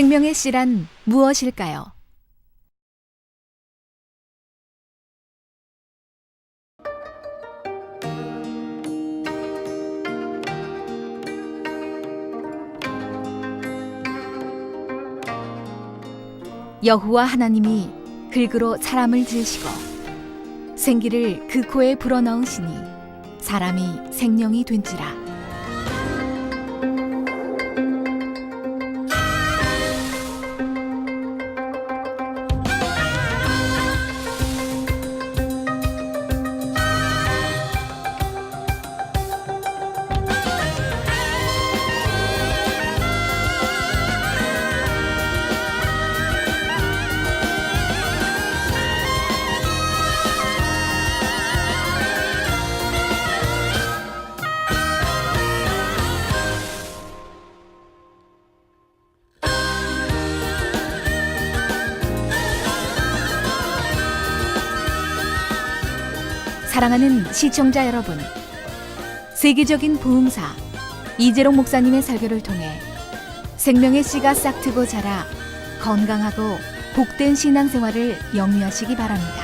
생명의 씨란 무엇일까요? 여호와 하나님이 흙으로 사람을 지으시고 생기를 그 코에 불어넣으시니 사람이 생명이 된지라. 사랑하는 시청자 여러분, 세계적인 부흥사 이재롱 목사님의 설교를 통해 생명의 씨가 싹트고 자라 건강하고 복된 신앙생활을 영위하시기 바랍니다.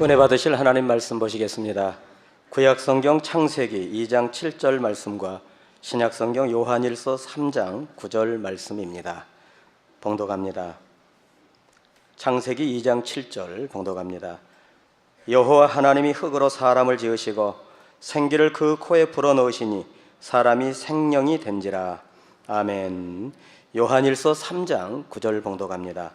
은혜 받으실 하나님 말씀 보시겠습니다. 구약성경 창세기 2장 7절 말씀과 신약성경 요한일서 3장 9절 말씀입니다. 봉독합니다. 창세기 2장 7절 봉독합니다. 여호와 하나님이 흙으로 사람을 지으시고 생기를 그 코에 불어넣으시니 사람이 생명이 된지라. 아멘. 요한일서 3장 9절 봉독합니다.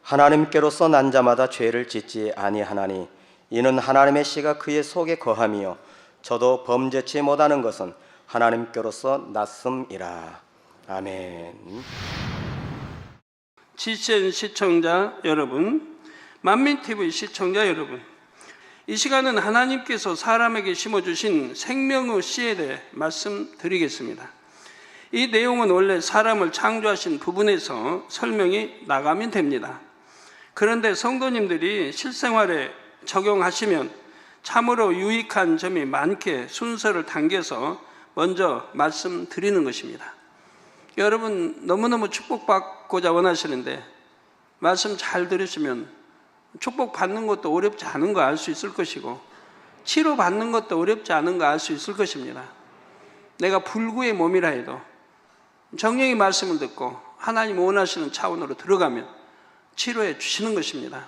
하나님께로서 난 자마다 죄를 짓지 아니하나니 이는 하나님의 씨가 그의 속에 거함이요 저도 범죄치 못하는 것은 하나님께로서 났음이라. 아멘. GCN 시청자 여러분, 만민TV 시청자 여러분, 이 시간은 하나님께서 사람에게 심어주신 생명의 씨에 대해 말씀드리겠습니다. 이 내용은 원래 사람을 창조하신 부분에서 설명이 나가면 됩니다. 그런데 성도님들이 실생활에 적용하시면 참으로 유익한 점이 많게 순서를 당겨서 먼저 말씀드리는 것입니다. 여러분 너무너무 축복받고자 원하시는데 말씀 잘 들으시면 축복받는 것도 어렵지 않은 거 알 수 있을 것이고 치료받는 것도 어렵지 않은 거 알 수 있을 것입니다. 내가 불구의 몸이라 해도 정령의 말씀을 듣고 하나님 원하시는 차원으로 들어가면 치료해 주시는 것입니다.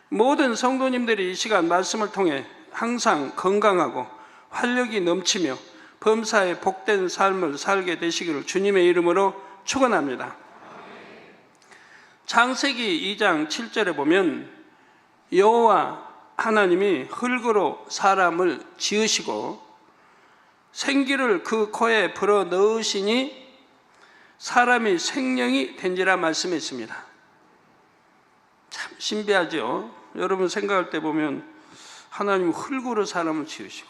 모든 성도님들이 이 시간 말씀을 통해 항상 건강하고 활력이 넘치며 범사에 복된 삶을 살게 되시기를 주님의 이름으로 축원합니다. 창세기 2장 7절에 보면 여호와 하나님이 흙으로 사람을 지으시고 생기를 그 코에 불어 넣으시니 사람이 생명이 된지라 말씀했습니다. 참 신비하죠. 여러분 생각할 때 보면 하나님 흙으로 사람을 지으시고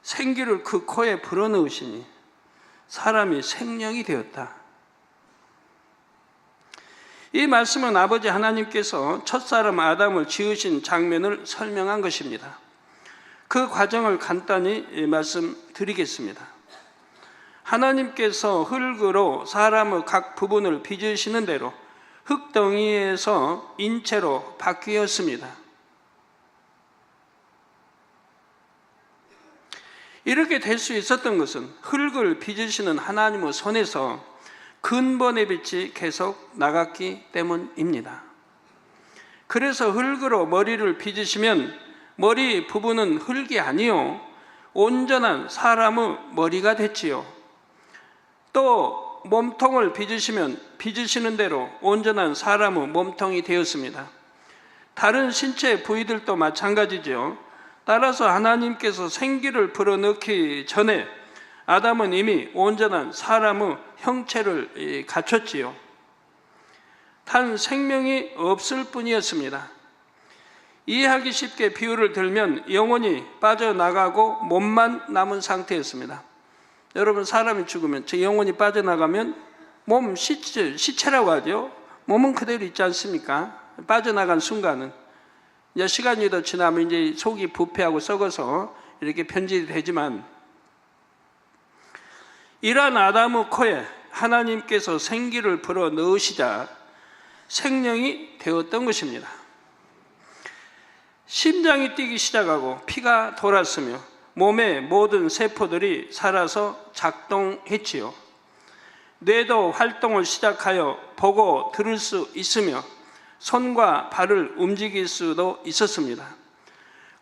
생기를 그 코에 불어넣으시니 사람이 생명이 되었다. 이 말씀은 아버지 하나님께서 첫사람 아담을 지으신 장면을 설명한 것입니다. 그 과정을 간단히 말씀드리겠습니다. 하나님께서 흙으로 사람의 각 부분을 빚으시는 대로 흙덩이에서 인체로 바뀌었습니다. 이렇게 될 수 있었던 것은 흙을 빚으시는 하나님의 손에서 근본의 빛이 계속 나갔기 때문입니다. 그래서 흙으로 머리를 빚으시면 머리 부분은 흙이 아니요 온전한 사람의 머리가 됐지요. 또 몸통을 빚으시면 빚으시는 대로 온전한 사람의 몸통이 되었습니다. 다른 신체 부위들도 마찬가지죠. 따라서 하나님께서 생기를 불어넣기 전에 아담은 이미 온전한 사람의 형체를 갖췄지요. 단 생명이 없을 뿐이었습니다. 이해하기 쉽게 비유를 들면 영혼이 빠져나가고 몸만 남은 상태였습니다. 여러분 사람이 죽으면 저 영혼이 빠져나가면 몸 시체라고 하죠. 몸은 그대로 있지 않습니까? 빠져나간 순간은 이제 시간이 더 지나면 이제 속이 부패하고 썩어서 이렇게 변질이 되지만, 이러한 아담의 코에 하나님께서 생기를 불어 넣으시자 생명이 되었던 것입니다. 심장이 뛰기 시작하고 피가 돌았으며 몸의 모든 세포들이 살아서 작동했지요. 뇌도 활동을 시작하여 보고 들을 수 있으며 손과 발을 움직일 수도 있었습니다.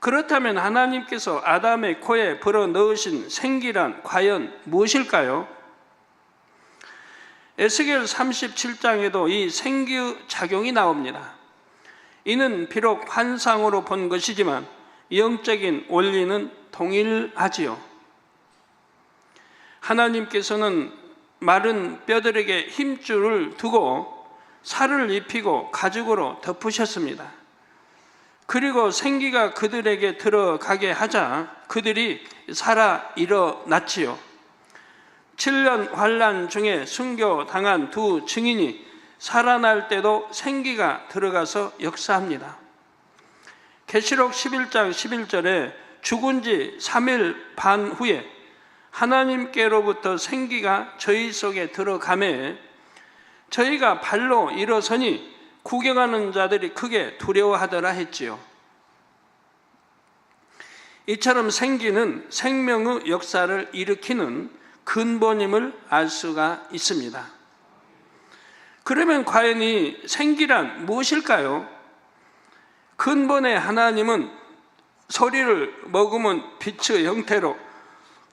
그렇다면 하나님께서 아담의 코에 불어 넣으신 생기란 과연 무엇일까요? 에스겔 37장에도 이 생기 작용이 나옵니다. 이는 비록 환상으로 본 것이지만 영적인 원리는 동일하지요. 하나님께서는 마른 뼈들에게 힘줄을 두고 살을 입히고 가죽으로 덮으셨습니다. 그리고 생기가 그들에게 들어가게 하자 그들이 살아 일어났지요. 7년 환난 중에 순교당한 두 증인이 살아날 때도 생기가 들어가서 역사합니다. 계시록 11장 11절에 죽은 지 3일 반 후에 하나님께로부터 생기가 저희 속에 들어가매 저희가 발로 일어서니 구경하는 자들이 크게 두려워하더라 했지요. 이처럼 생기는 생명의 역사를 일으키는 근본임을 알 수가 있습니다. 그러면 과연 이 생기란 무엇일까요? 근본의 하나님은 소리를 머금은 빛의 형태로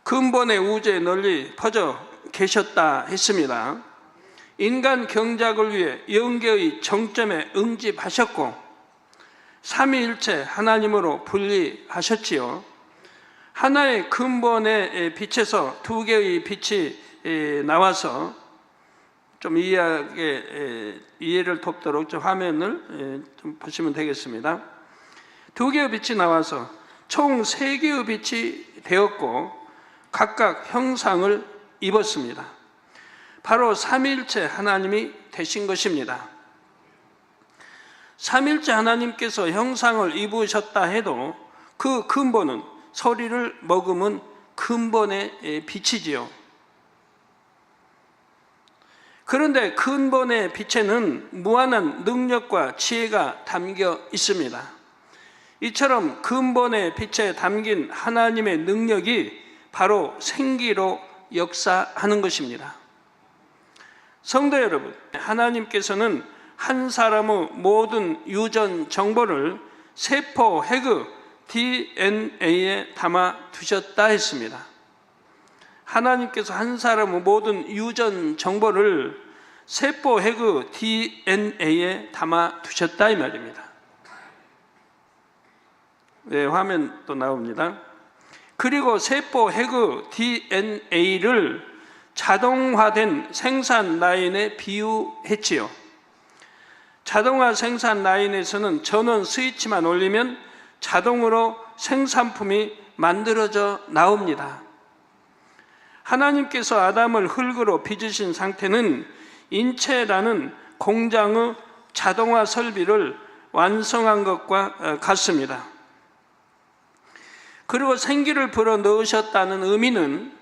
근본의 우주에 널리 퍼져 계셨다 했습니다. 인간 경작을 위해 영계의 정점에 응집하셨고 삼위일체 하나님으로 분리하셨지요. 하나의 근본의 빛에서 두 개의 빛이 나와서 좀 이해를 돕도록 좀 화면을 좀 보시면 되겠습니다. 두 개의 빛이 나와서 총 세 개의 빛이 되었고 각각 형상을 입었습니다. 바로 삼위일체 하나님이 되신 것입니다. 삼위일체 하나님께서 형상을 입으셨다 해도 그 근본은 소리를 머금은 근본의 빛이지요. 그런데 근본의 빛에는 무한한 능력과 지혜가 담겨 있습니다. 이처럼 근본의 빛에 담긴 하나님의 능력이 바로 생기로 역사하는 것입니다. 성도 여러분, 하나님께서는 한 사람의 모든 유전 정보를 세포 핵의 DNA에 담아 두셨다 했습니다. 하나님께서 한 사람의 모든 유전 정보를 세포 핵의 DNA에 담아 두셨다 이 말입니다. 네, 화면 또 나옵니다. 그리고 세포 핵의 DNA를 자동화된 생산 라인에 비유했지요. 자동화 생산 라인에서는 전원 스위치만 올리면 자동으로 생산품이 만들어져 나옵니다. 하나님께서 아담을 흙으로 빚으신 상태는 인체라는 공장의 자동화 설비를 완성한 것과 같습니다. 그리고 생기를 불어 넣으셨다는 의미는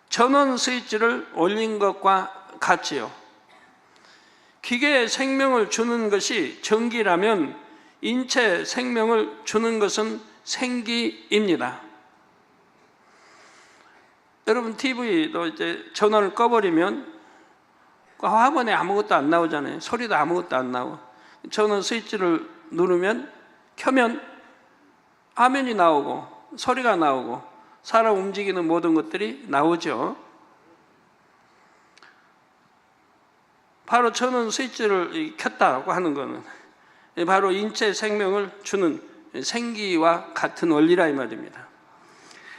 전원 스위치를 올린 것과 같지요. 기계에 생명을 주는 것이 전기라면 인체 생명을 주는 것은 생기입니다. 여러분 TV도 이제 전원을 꺼버리면 화면에 아무것도 안 나오잖아요. 소리도 아무것도 안 나와. 전원 스위치를 누르면 켜면 화면이 나오고 소리가 나오고 사람 움직이는 모든 것들이 나오죠. 바로 전원 스위치를 켰다고 하는 것은 바로 인체 생명을 주는 생기와 같은 원리라 이 말입니다.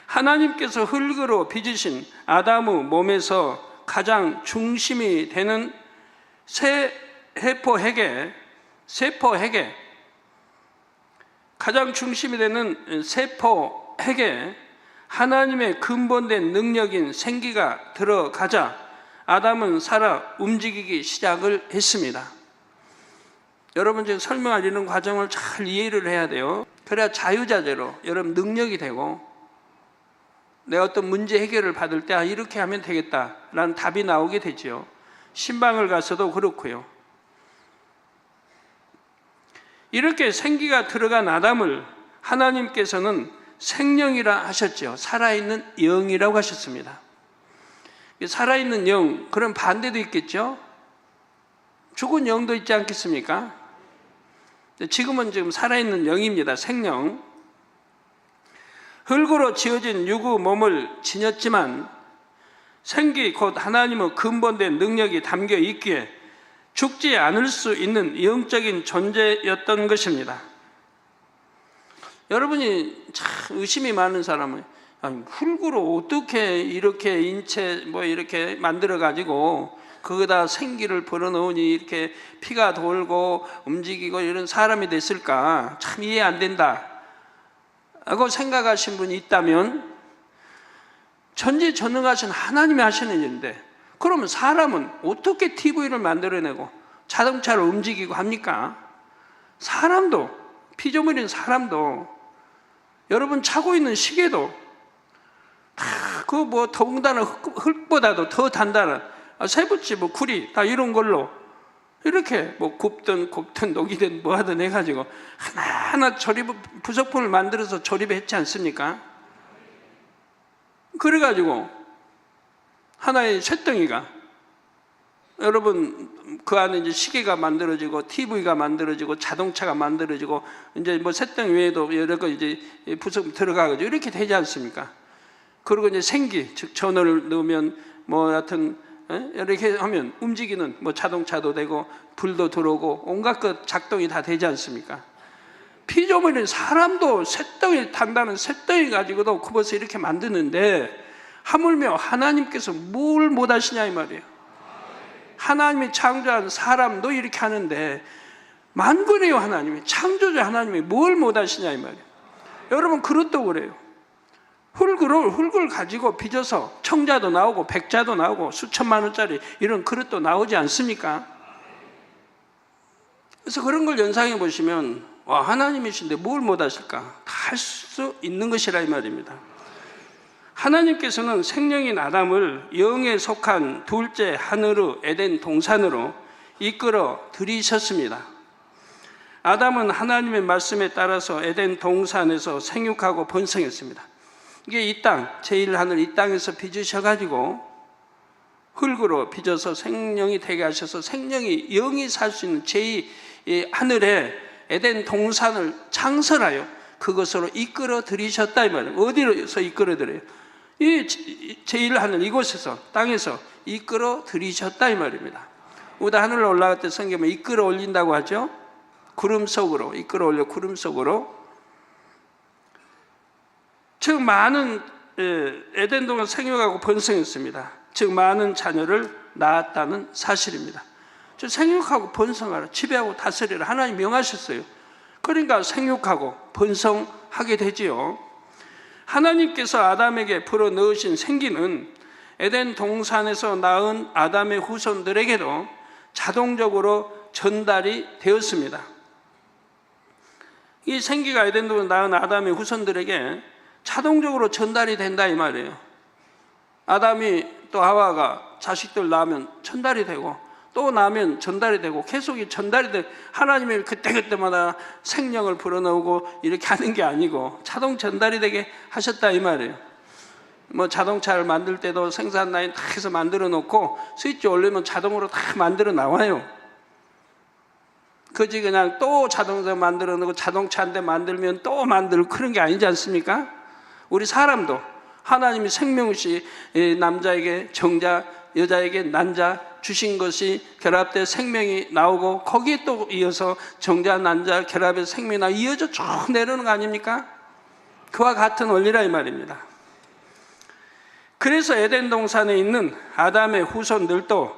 하나님께서 흙으로 빚으신 아담의 몸에서 가장 중심이 되는 세포 핵에 가장 중심이 되는 세포 핵에 하나님의 근본된 능력인 생기가 들어가자 아담은 살아 움직이기 시작을 했습니다. 여러분 지금 설명할 이런 과정을 잘 이해를 해야 돼요. 그래야 자유자재로 여러분 능력이 되고 내가 어떤 문제 해결을 받을 때 이렇게 하면 되겠다라는 답이 나오게 되죠. 신방을 가서도 그렇고요. 이렇게 생기가 들어간 아담을 하나님께서는 생명이라 하셨죠. 살아있는 영이라고 하셨습니다. 살아있는 영, 그런 반대도 있겠죠. 죽은 영도 있지 않겠습니까? 지금은 지금 살아있는 영입니다. 생명. 흙으로 지어진 유구 몸을 지녔지만 생기 곧 하나님의 근본된 능력이 담겨 있기에 죽지 않을 수 있는 영적인 존재였던 것입니다. 여러분이 참 의심이 많은 사람은 아니, 흙으로 어떻게 이렇게 인체 뭐 이렇게 만들어 가지고 거기다 생기를 불어넣으니 이렇게 피가 돌고 움직이고 이런 사람이 됐을까? 참 이해 안 된다 라고 생각하신 분이 있다면 전지전능하신 하나님이 하시는 일인데 그러면 사람은 어떻게 TV를 만들어내고 자동차를 움직이고 합니까? 사람도, 피조물인 사람도, 여러분 차고 있는 시계도 다 그 뭐 더군다나 흙보다도 더 단단한 쇠붙이 뭐 구리 다 이런 걸로 이렇게 뭐 굽든 녹이든 뭐 하든 해가지고 하나하나 부속품을 만들어서 조립했지 않습니까? 그래가지고 하나의 쇳덩이가 여러분 그 안에 이제 시계가 만들어지고 TV가 만들어지고 자동차가 만들어지고 이제 뭐 쇳덩이 외에도 여러 거 이제 부속 들어가가지고 이렇게 되지 않습니까? 그리고 이제 생기 즉 전원을 넣으면 뭐 하여튼 이렇게 하면 움직이는 뭐 자동차도 되고 불도 들어오고 온갖 것 작동이 다 되지 않습니까? 피조물인 사람도 쇳덩이 단단한 쇳덩이 가지고도 그것을 이렇게 만드는데 하물며 하나님께서 뭘 못하시냐 이 말이에요. 하나님이 창조한 사람도 이렇게 하는데 만군이요 하나님이 창조자 하나님이 뭘 못하시냐 이 말이에요. 여러분 그릇도 그래요. 흙을 가지고 빚어서 청자도 나오고 백자도 나오고 수천만 원짜리 이런 그릇도 나오지 않습니까? 그래서 그런 걸 연상해 보시면 와 하나님이신데 뭘 못하실까? 다 할 수 있는 것이라 이 말입니다. 하나님께서는 생명인 아담을 영에 속한 둘째 하늘의 에덴 동산으로 이끌어 들이셨습니다. 아담은 하나님의 말씀에 따라서 에덴 동산에서 생육하고 번성했습니다. 이게 이 땅, 제1하늘 이 땅에서 빚으셔가지고 흙으로 빚어서 생명이 되게 하셔서 생명이 영이 살 수 있는 제2하늘에 에덴 동산을 창설하여 그것으로 이끌어 들이셨다 이 말이에요. 어디로서 이끌어 들여요? 이 제1하늘 이곳에서 땅에서 이끌어 들이셨다 이 말입니다. 우리가 하늘로 올라갈 때 성경에 이끌어 올린다고 하죠. 구름 속으로 이끌어 올려 구름 속으로. 즉 많은 에덴 동안 생육하고 번성했습니다. 즉 많은 자녀를 낳았다는 사실입니다. 즉 생육하고 번성하라 지배하고 다스리라 하나님 명하셨어요. 그러니까 생육하고 번성하게 되지요. 하나님께서 아담에게 불어넣으신 생기는 에덴 동산에서 낳은 아담의 후손들에게도 자동적으로 전달이 되었습니다. 이 생기가 에덴 동산에서 낳은 아담의 후손들에게 자동적으로 전달이 된다 이 말이에요. 아담이 또 하와가 자식들 낳으면 전달이 되고 또 낳으면 전달이 되고 계속 전달이 되고 하나님이 그때그때마다 생명을 불어넣고 이렇게 하는 게 아니고 자동 전달이 되게 하셨다 이 말이에요. 뭐 자동차를 만들 때도 생산 라인 다 해서 만들어 놓고 스위치 올리면 자동으로 다 만들어 나와요. 그지 그냥 또 자동차 만들어 놓고 자동차 한 대 만들면 또 만들고 그런 게 아니지 않습니까? 우리 사람도 하나님이 생명시 남자에게 정자 여자에게 난자 주신 것이 결합돼 생명이 나오고 거기에 또 이어서 정자 난자 결합해서 생명이 나오고 이어져 쭉 내려오는 거 아닙니까? 그와 같은 원리라 이 말입니다. 그래서 에덴 동산에 있는 아담의 후손들도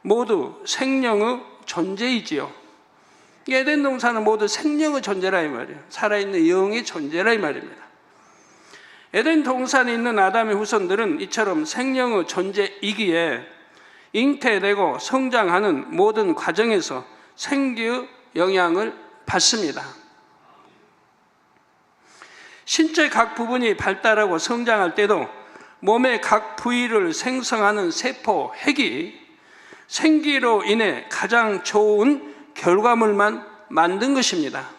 모두 생명의 존재이지요. 에덴 동산은 모두 생명의 존재라 이 말이에요. 살아있는 영의 존재라 이 말입니다. 에덴 동산에 있는 아담의 후손들은 이처럼 생명의 존재이기에 잉태되고 성장하는 모든 과정에서 생기의 영향을 받습니다. 신체 각 부분이 발달하고 성장할 때도 몸의 각 부위를 생성하는 세포 핵이 생기로 인해 가장 좋은 결과물만 만든 것입니다.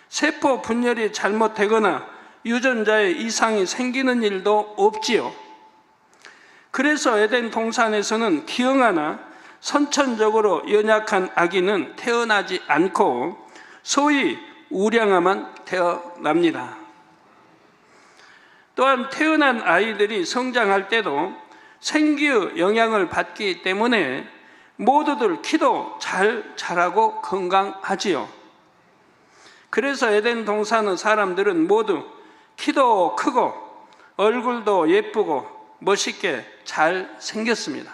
세포 분열이 잘못되거나 유전자에 이상이 생기는 일도 없지요. 그래서 에덴 동산에서는 기형아나 선천적으로 연약한 아기는 태어나지 않고 소위 우량아만 태어납니다. 또한 태어난 아이들이 성장할 때도 생기의 영향을 받기 때문에 모두들 키도 잘 자라고 건강하지요. 그래서 에덴 동산의 사람들은 모두 키도 크고 얼굴도 예쁘고 멋있게 잘 생겼습니다.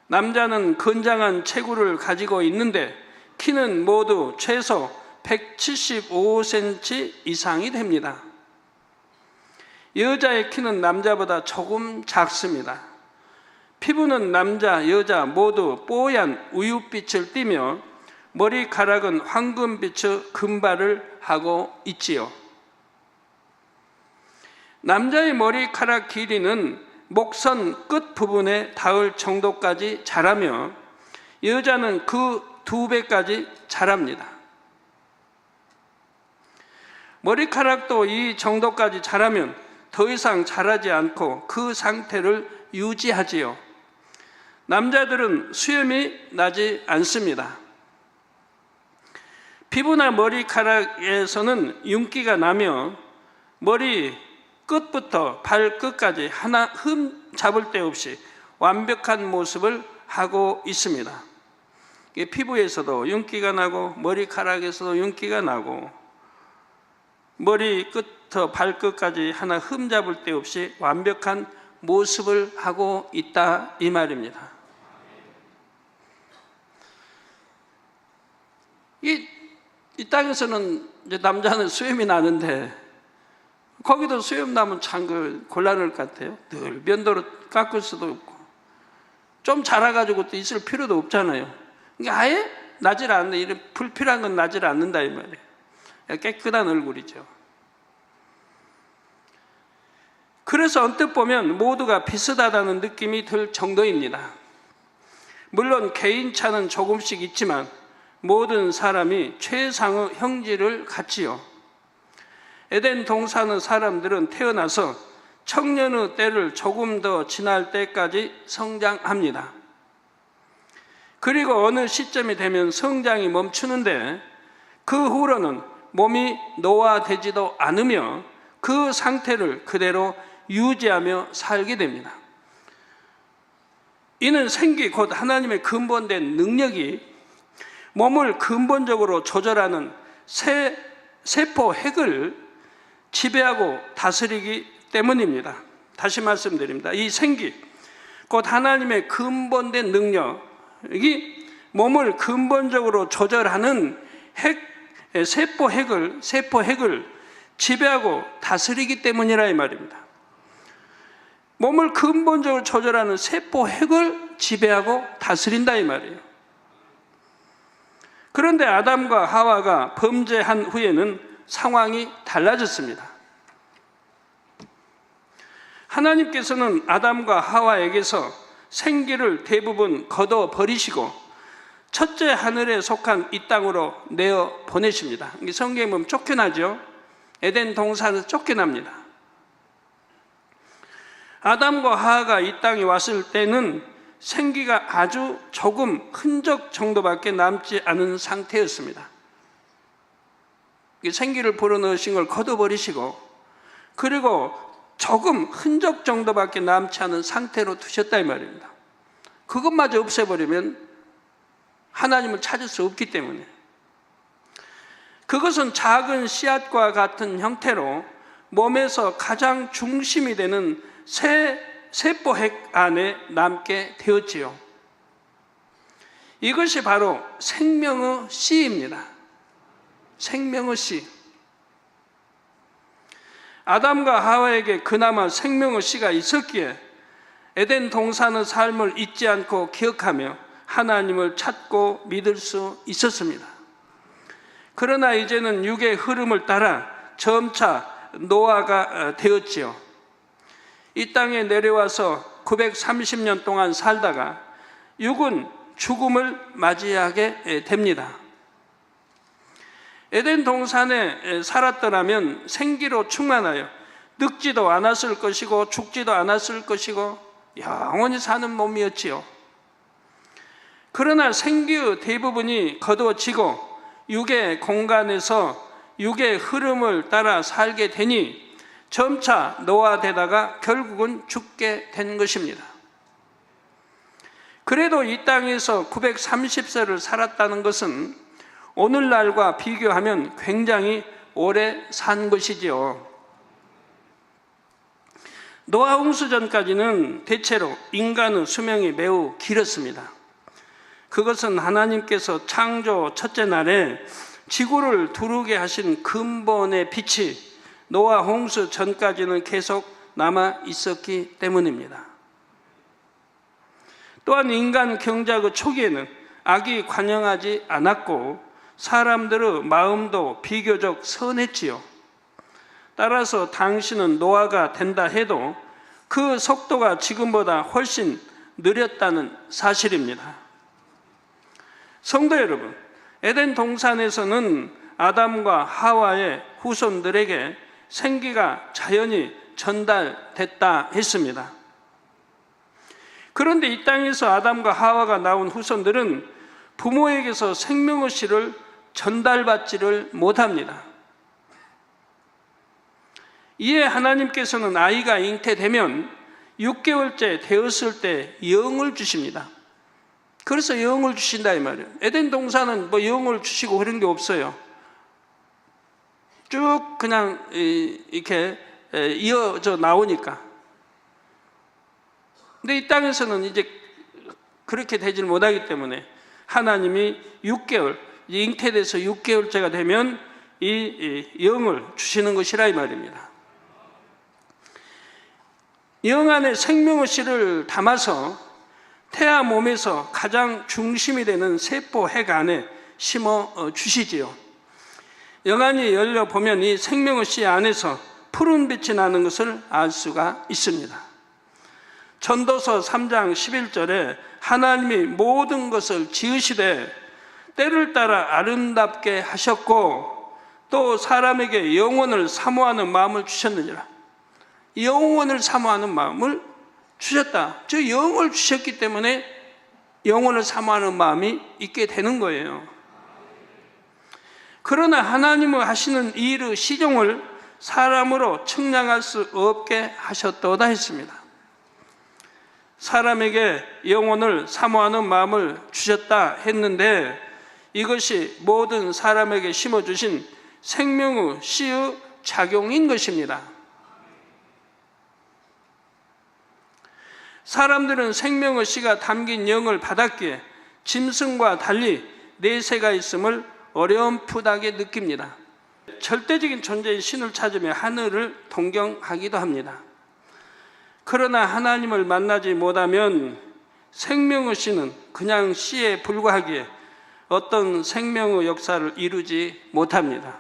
남자는 건장한 체구를 가지고 있는데 키는 모두 최소 175cm 이상이 됩니다. 여자의 키는 남자보다 조금 작습니다. 피부는 남자, 여자 모두 뽀얀 우윳빛을 띠며 머리카락은 황금빛의 금발을 하고 있지요. 남자의 머리카락 길이는 목선 끝 부분에 닿을 정도까지 자라며 여자는 그 2배까지 자랍니다. 머리카락도 이 정도까지 자라면 더 이상 자라지 않고 그 상태를 유지하지요. 남자들은 수염이 나지 않습니다. 피부나 머리카락에서는 윤기가 나며 머리 끝부터 발끝까지 하나 흠 잡을 데 없이 완벽한 모습을 하고 있습니다. 피부에서도 윤기가 나고 머리카락에서도 윤기가 나고 머리 끝부터 발끝까지 하나 흠 잡을 데 없이 완벽한 모습을 하고 있다 이 말입니다. 이 땅에서는 이제 남자는 수염이 나는데 거기도 수염 나면 참 곤란할 것 같아요. 늘 면도로 깎을 수도 없고 좀 자라가지고 또 있을 필요도 없잖아요. 그러니까 아예 나질 않는 이런 불필요한 건 나질 않는다 이 말이에요. 깨끗한 얼굴이죠. 그래서 언뜻 보면 모두가 비슷하다는 느낌이 들 정도입니다. 물론 개인차는 조금씩 있지만 모든 사람이 최상의 형질을 갖지요. 에덴 동산의 사람들은 태어나서 청년의 때를 조금 더 지날 때까지 성장합니다. 그리고 어느 시점이 되면 성장이 멈추는데 그 후로는 몸이 노화되지도 않으며 그 상태를 그대로 유지하며 살게 됩니다. 이는 생기 곧 하나님의 근본된 능력이 몸을 근본적으로 조절하는 세포 핵을 지배하고 다스리기 때문입니다. 다시 말씀드립니다. 이 생기 곧 하나님의 근본된 능력이 몸을 근본적으로 조절하는 세포 핵을 지배하고 다스리기 때문이라 이 말입니다. 몸을 근본적으로 조절하는 세포 핵을 지배하고 다스린다 이 말이에요. 그런데 아담과 하와가 범죄한 후에는 상황이 달라졌습니다. 하나님께서는 아담과 하와에게서 생기를 대부분 걷어버리시고 첫째 하늘에 속한 이 땅으로 내어 보내십니다. 성경에 보면 쫓겨나죠. 에덴 동산에서 쫓겨납니다. 아담과 하와가 이 땅에 왔을 때는 생기가 아주 조금 흔적 정도밖에 남지 않은 상태였습니다. 생기를 불어넣으신 걸 걷어버리시고 그리고 조금 흔적 정도밖에 남지 않은 상태로 두셨다 이 말입니다. 그것마저 없애버리면 하나님을 찾을 수 없기 때문에 그것은 작은 씨앗과 같은 형태로 몸에서 가장 중심이 되는 세포핵 안에 남게 되었지요. 이것이 바로 생명의 씨입니다. 생명의 씨. 아담과 하와에게 그나마 생명의 씨가 있었기에 에덴 동산의 삶을 잊지 않고 기억하며 하나님을 찾고 믿을 수 있었습니다. 그러나 이제는 육의 흐름을 따라 점차 노아가 되었지요. 이 땅에 내려와서 930년 동안 살다가 육은 죽음을 맞이하게 됩니다. 에덴 동산에 살았더라면 생기로 충만하여 늙지도 않았을 것이고 죽지도 않았을 것이고 영원히 사는 몸이었지요. 그러나 생기의 대부분이 거두어지고 육의 공간에서 육의 흐름을 따라 살게 되니 점차 노화되다가 결국은 죽게 된 것입니다. 그래도 이 땅에서 930세를 살았다는 것은 오늘날과 비교하면 굉장히 오래 산 것이지요. 노아 홍수 전까지는 대체로 인간의 수명이 매우 길었습니다. 그것은 하나님께서 창조 첫째 날에 지구를 두르게 하신 근본의 빛이 노아 홍수 전까지는 계속 남아 있었기 때문입니다. 또한 인간 경작의 초기에는 악이 관영하지 않았고 사람들의 마음도 비교적 선했지요. 따라서 당신은 노아가 된다 해도 그 속도가 지금보다 훨씬 느렸다는 사실입니다. 성도 여러분, 에덴 동산에서는 아담과 하와의 후손들에게 생기가 자연히 전달됐다 했습니다. 그런데 이 땅에서 아담과 하와가 나온 후손들은 부모에게서 생명의 씨를 전달받지를 못합니다. 이에 하나님께서는 아이가 잉태되면 6개월째 되었을 때 영을 주십니다. 그래서 영을 주신다 이 말이에요. 에덴 동산은 뭐 영을 주시고 그런 게 없어요. 쭉 그냥 이렇게 이어져 나오니까. 근데 이 땅에서는 이제 그렇게 되질 못하기 때문에 하나님이 6개월, 잉태돼서 6개월째가 되면 이 영을 주시는 것이라 이 말입니다. 영 안에 생명의 씨를 담아서 태아 몸에서 가장 중심이 되는 세포 핵 안에 심어 주시지요. 영안이 열려보면 이 생명의 씨 안에서 푸른 빛이 나는 것을 알 수가 있습니다. 전도서 3장 11절에 하나님이 모든 것을 지으시되 때를 따라 아름답게 하셨고 또 사람에게 영원을 사모하는 마음을 주셨느니라. 영원을 사모하는 마음을 주셨다. 저 영을 주셨기 때문에 영원을 사모하는 마음이 있게 되는 거예요. 그러나 하나님의 하시는 이 일의 시종을 사람으로 측량할 수 없게 하셨도다 했습니다. 사람에게 영혼을 사모하는 마음을 주셨다 했는데 이것이 모든 사람에게 심어주신 생명의 씨의 작용인 것입니다. 사람들은 생명의 씨가 담긴 영을 받았기에 짐승과 달리 내세가 있음을 어렴풋하게 느낍니다. 절대적인 존재인 신을 찾으며 하늘을 동경하기도 합니다. 그러나 하나님을 만나지 못하면 생명의 씨는 그냥 씨에 불과하기에 어떤 생명의 역사를 이루지 못합니다.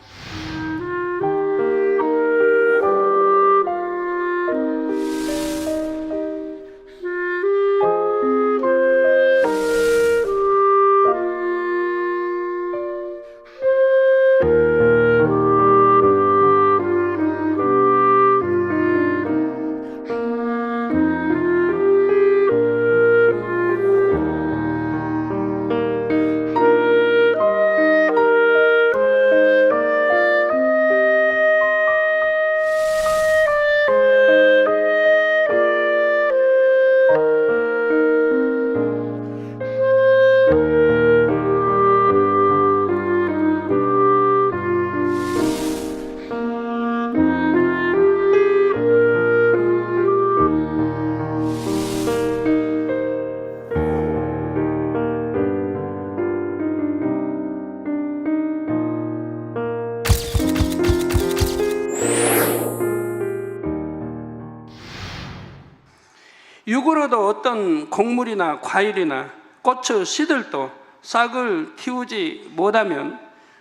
육으로도 어떤 곡물이나 과일이나 고추 씨들도 싹을 틔우지 못하면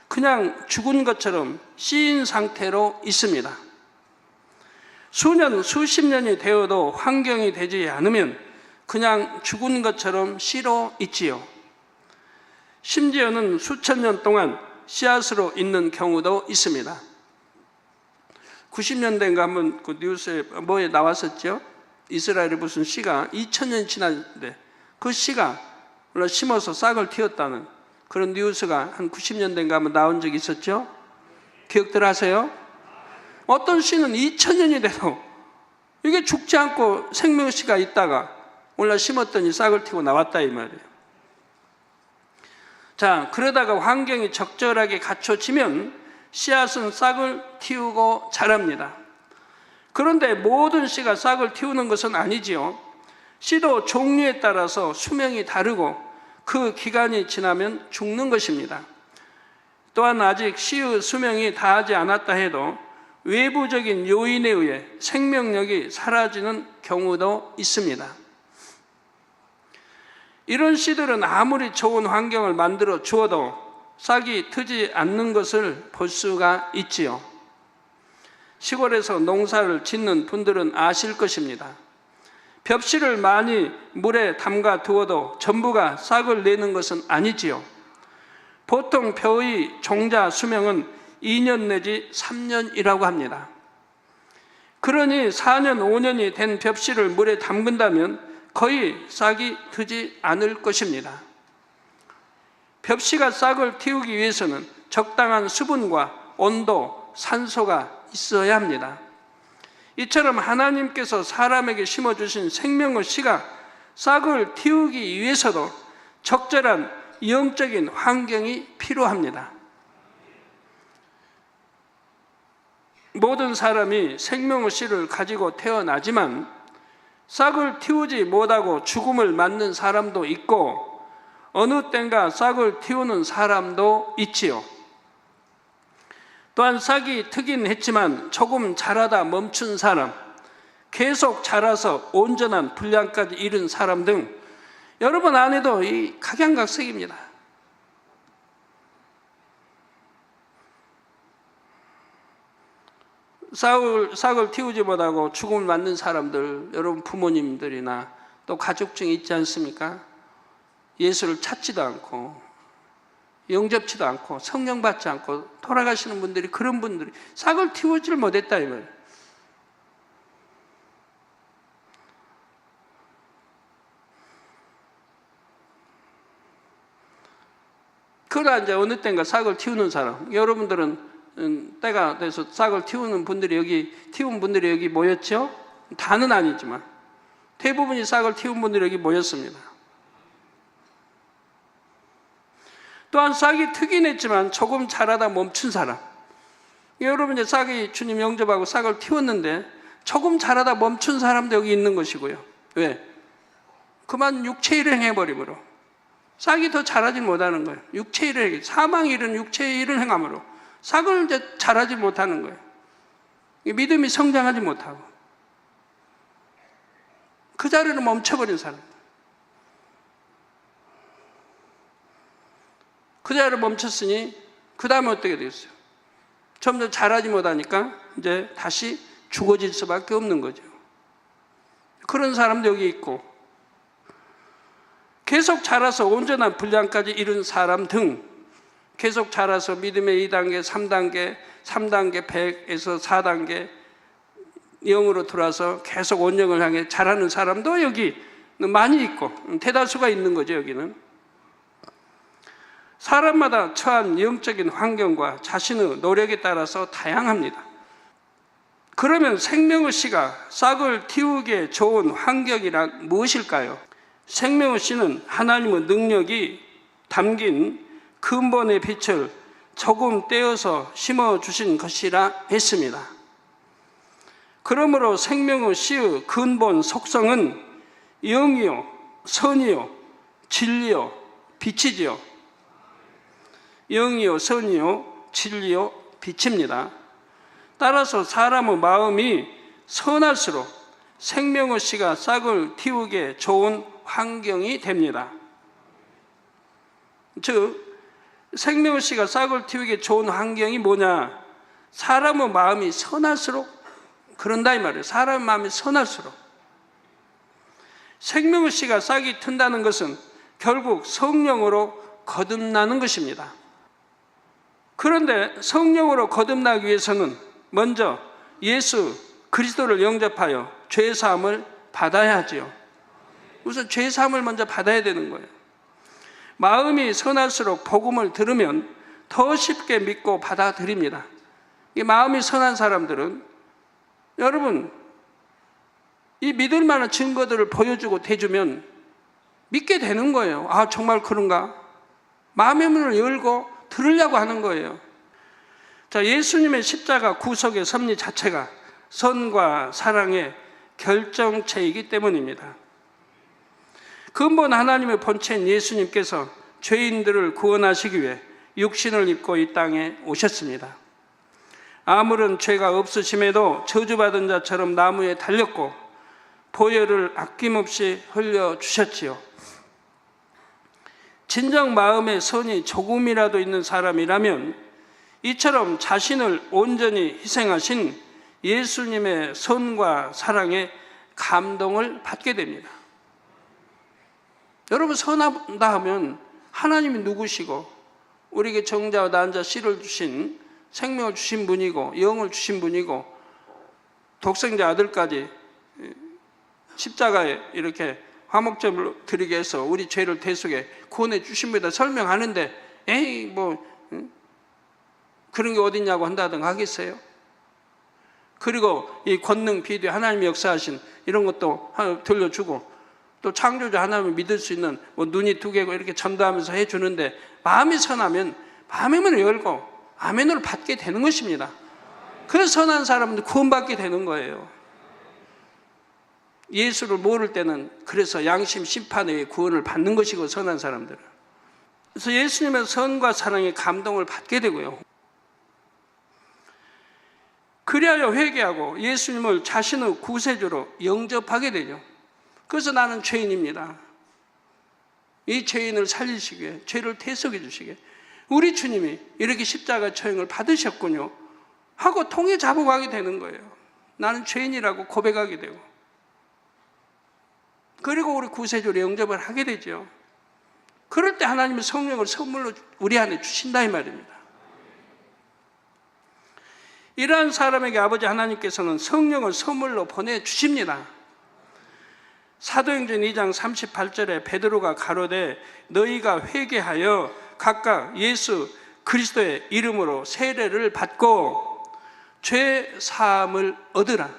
그냥 죽은 것처럼 씨인 상태로 있습니다. 수년, 수십 년이 되어도 환경이 되지 않으면 그냥 죽은 것처럼 씨로 있지요. 심지어는 수천 년 동안 씨앗으로 있는 경우도 있습니다. 90년대인가 한번 그 뉴스에 뭐에 나왔었죠? 이스라엘에 무슨 씨가 2000년이 지났는데 그 씨가 심어서 싹을 틔웠다는 그런 뉴스가 한 90년대인가 한번 나온 적이 있었죠? 기억들 하세요? 어떤 씨는 2000년이 돼도 이게 죽지 않고 생명씨가 있다가 올라 심었더니 싹을 틔우고 나왔다 이 말이에요. 자, 그러다가 환경이 적절하게 갖춰지면 씨앗은 싹을 틔우고 자랍니다. 그런데 모든 씨가 싹을 틔우는 것은 아니지요. 씨도 종류에 따라서 수명이 다르고 그 기간이 지나면 죽는 것입니다. 또한 아직 씨의 수명이 다하지 않았다 해도 외부적인 요인에 의해 생명력이 사라지는 경우도 있습니다. 이런 씨들은 아무리 좋은 환경을 만들어 주어도 싹이 트지 않는 것을 볼 수가 있지요. 시골에서 농사를 짓는 분들은 아실 것입니다. 벽씨를 많이 물에 담가 두어도 전부가 싹을 내는 것은 아니지요. 보통 벼의 종자 수명은 2년 내지 3년이라고 합니다. 그러니 4년, 5년이 된 벽씨를 물에 담근다면 거의 싹이 트지 않을 것입니다. 벽씨가 싹을 틔우기 위해서는 적당한 수분과 온도, 산소가 있어야 합니다. 이처럼 하나님께서 사람에게 심어주신 생명의 씨가 싹을 틔우기 위해서도 적절한 영적인 환경이 필요합니다. 모든 사람이 생명의 씨를 가지고 태어나지만 싹을 틔우지 못하고 죽음을 맞는 사람도 있고 어느 땐가 싹을 틔우는 사람도 있지요. 또한 싹이 트긴 했지만 조금 자라다 멈춘 사람, 계속 자라서 온전한 분량까지 이룬 사람 등 여러분 안에도 이 각양각색입니다. 싹을 틔우지 못하고 죽음을 맞는 사람들, 여러분 부모님들이나 또 가족 중에 있지 않습니까? 예수를 찾지도 않고 영접치도 않고 성령 받지 않고 돌아가시는 분들이, 그런 분들이 싹을 틔우지를 못했다 이 말이에요. 그러나 이제 어느 때인가 싹을 틔우는 사람, 여러분들은 때가 돼서 싹을 틔우는 분들이 여기 모였죠? 다는 아니지만 대부분이 싹을 틔운 분들이 여기 모였습니다. 또한 싹이 트긴 했지만 조금 자라다 멈춘 사람, 여러분 이제 싹이 주님 영접하고 싹을 틔웠는데 조금 자라다 멈춘 사람도 여기 있는 것이고요. 왜? 그만 육체 일을 해버림으로 싹이 더 자라지 못하는 거예요. 육체 일을, 사망이 이른 육체의 일을 행함으로 싹을 이제 자라지 못하는 거예요. 믿음이 성장하지 못하고 그 자리로 멈춰버린 사람, 그 자리로 멈췄으니 그 다음에 어떻게 되겠어요? 점점 자라지 못하니까 이제 다시 죽어질 수밖에 없는 거죠. 그런 사람도 여기 있고 계속 자라서 온전한 분량까지 이룬 사람 등 계속 자라서 믿음의 2단계, 3단계, 3단계, 100에서 4단계 0으로 들어와서 계속 온영을 향해 자라는 사람도 여기 많이 있고 대다수가 있는 거죠. 여기는 사람마다 처한 영적인 환경과 자신의 노력에 따라서 다양합니다. 그러면 생명의 씨가 싹을 틔우기에 좋은 환경이란 무엇일까요? 생명의 씨는 하나님의 능력이 담긴 근본의 빛을 조금 떼어서 심어주신 것이라 했습니다. 그러므로 생명의 씨의 근본 속성은 영이요, 선이요, 진리요, 빛이지요. 영이요, 선이요, 진리요, 빛입니다. 따라서 사람의 마음이 선할수록 생명의 씨가 싹을 틔우기에 좋은 환경이 됩니다. 즉 생명의 씨가 싹을 틔우기 좋은 환경이 뭐냐? 사람의 마음이 선할수록 그런다 이 말이에요. 사람의 마음이 선할수록. 생명의 씨가 싹이 튼다는 것은 결국 성령으로 거듭나는 것입니다. 그런데 성령으로 거듭나기 위해서는 먼저 예수 그리스도를 영접하여 죄사함을 받아야 하지요. 우선 죄사함을 먼저 받아야 되는 거예요. 마음이 선할수록 복음을 들으면 더 쉽게 믿고 받아들입니다. 이 마음이 선한 사람들은 여러분 이 믿을 만한 증거들을 보여주고 대주면 믿게 되는 거예요. 아, 정말 그런가? 마음의 문을 열고 들으려고 하는 거예요. 자, 예수님의 십자가 구속의 섭리 자체가 선과 사랑의 결정체이기 때문입니다. 근본 하나님의 본체인 예수님께서 죄인들을 구원하시기 위해 육신을 입고 이 땅에 오셨습니다. 아무런 죄가 없으심에도 저주받은 자처럼 나무에 달렸고 보혈을 아낌없이 흘려주셨지요. 진정 마음에 선이 조금이라도 있는 사람이라면 이처럼 자신을 온전히 희생하신 예수님의 선과 사랑에 감동을 받게 됩니다. 여러분, 선하다 하면 하나님이 누구시고 우리에게 정자와 난자 씨를 주신 생명을 주신 분이고 영을 주신 분이고 독생자 아들까지 십자가에 이렇게 화목제물로 드리게 해서 우리 죄를 대속해 구원해 주신 분이다 설명하는데 에이 뭐 그런 게 어딨냐고 한다든가 하겠어요? 그리고 이 권능 비대 하나님이 역사하신 이런 것도 들려주고 또 창조주 하나님을 믿을 수 있는 뭐 눈이 두 개고 이렇게 전도하면서 해주는데 마음이 선하면 마음의 문을 열고 아멘으로 받게 되는 것입니다. 그 선한 사람은 구원받게 되는 거예요. 예수를 모를 때는 그래서 양심 심판에 의해 구원을 받는 것이고 선한 사람들은. 그래서 예수님의 선과 사랑에 감동을 받게 되고요. 그리하여 회개하고 예수님을 자신의 구세주로 영접하게 되죠. 그래서 나는 죄인입니다. 이 죄인을 살리시기 위해 죄를 대속해 주시게 우리 주님이 이렇게 십자가 처형을 받으셨군요 하고 통에 잡아가게 되는 거예요. 나는 죄인이라고 고백하게 되고 그리고 우리 구세주로 영접을 하게 되죠. 그럴 때 하나님의 성령을 선물로 우리 안에 주신다 이 말입니다. 이러한 사람에게 아버지 하나님께서는 성령을 선물로 보내주십니다. 사도행전 2장 38절에 베드로가 가로되 너희가 회개하여 각각 예수 그리스도의 이름으로 세례를 받고 죄 사함을 얻으라.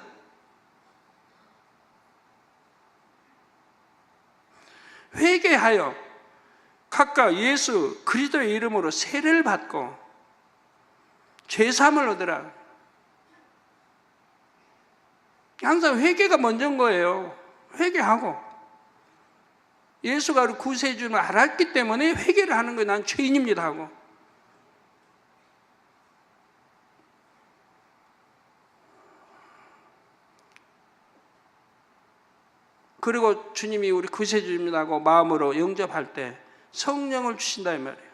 회개하여 각각 예수 그리스도의 이름으로 세례를 받고 죄 사함을 얻으라. 항상 회개가 먼저인 거예요. 회개하고 예수가 우리 구세주를 알았기 때문에 회개를 하는 거예요. 난 죄인입니다 하고. 그리고 주님이 우리 구세주입니다 하고 마음으로 영접할 때 성령을 주신다 이 말이에요.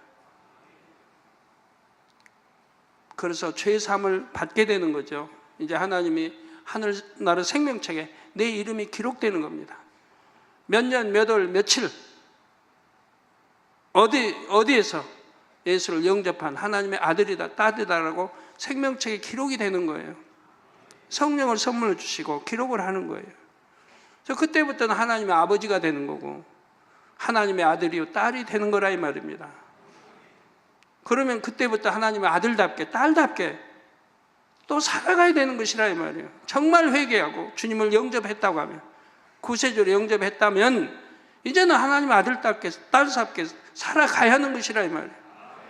그래서 죄 사함을 받게 되는 거죠. 이제 하나님이 하늘나라 생명책에 내 이름이 기록되는 겁니다. 몇 년, 몇 월, 며칠 어디에서 예수를 영접한 하나님의 아들이다, 딸이다라고 생명책에 기록이 되는 거예요. 성령을 선물로 주시고 기록을 하는 거예요. 그래서 그때부터는 하나님의 아버지가 되는 거고 하나님의 아들이요 딸이 되는 거라 이 말입니다. 그러면 그때부터 하나님의 아들답게 딸답게 또 살아가야 되는 것이라 이 말이에요. 정말 회개하고 주님을 영접했다고 하면 구세주로 영접했다면 이제는 하나님의 아들답게 딸답게 살아가야 하는 것이라 이 말이에요.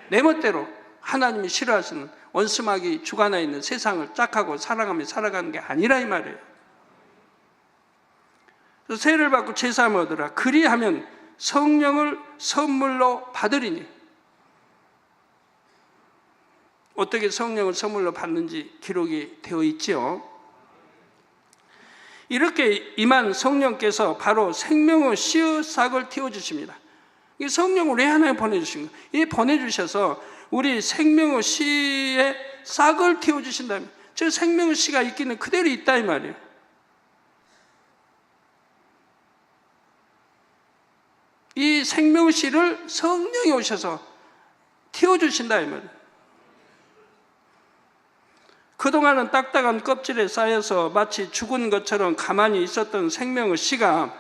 내 멋대로 하나님이 싫어하시는 원수마귀 주관하에 있는 세상을 짝하고 사랑하며 살아가는 게 아니라 이 말이에요. 그래서 세례를 받고 제사함을 얻으라. 그리하면 성령을 선물로 받으리니. 어떻게 성령을 선물로 받는지 기록이 되어 있지요. 이렇게 임한 성령께서 바로 생명의 씨의 싹을 틔워주십니다. 이 성령을 왜 하나님 보내주신 거예요? 이 보내주셔서 우리 생명의 씨의 싹을 틔워주신다면, 저 생명의 씨가 있기는 그대로 있다 이 말이에요. 이 생명의 씨를 성령이 오셔서 틔워주신다 이 말이에요. 그동안은 딱딱한 껍질에 쌓여서 마치 죽은 것처럼 가만히 있었던 생명의 씨가